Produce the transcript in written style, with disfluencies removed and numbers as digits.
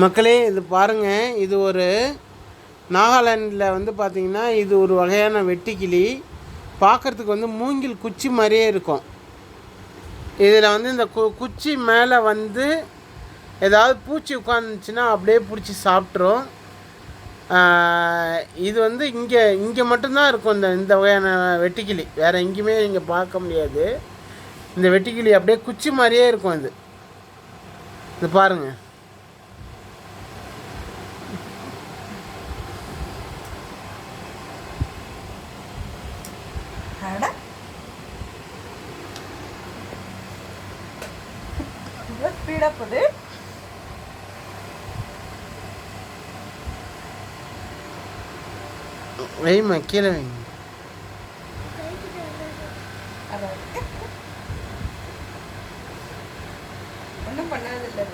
மக்களே இது பாருங்கள், இது ஒரு நாகாலாண்டில் வந்து பார்த்திங்கன்னா இது ஒரு வகையான வெட்டுக்கிளி. பார்க்குறதுக்கு வந்து மூங்கில் குச்சி மாதிரியே இருக்கும். இதில் வந்து இந்த குச்சி மேலே வந்து ஏதாவது பூச்சி உட்காந்துச்சுன்னா அப்படியே பிடிச்சி சாப்பிட்ரும். இது வந்து இங்கே மட்டும்தான் இருக்கும் இந்த வகையான வெட்டுக்கிளி. வேறு எங்கேயுமே இங்கே பார்க்க முடியாது. இந்த வெட்டுக்கிளி அப்படியே குச்சி மாதிரியே இருக்கும். இது பாருங்கள். ஸ்பீடா போகுது. வைமா கீழே வைங்க. ஒன்றும் பண்ணாது இல்லை.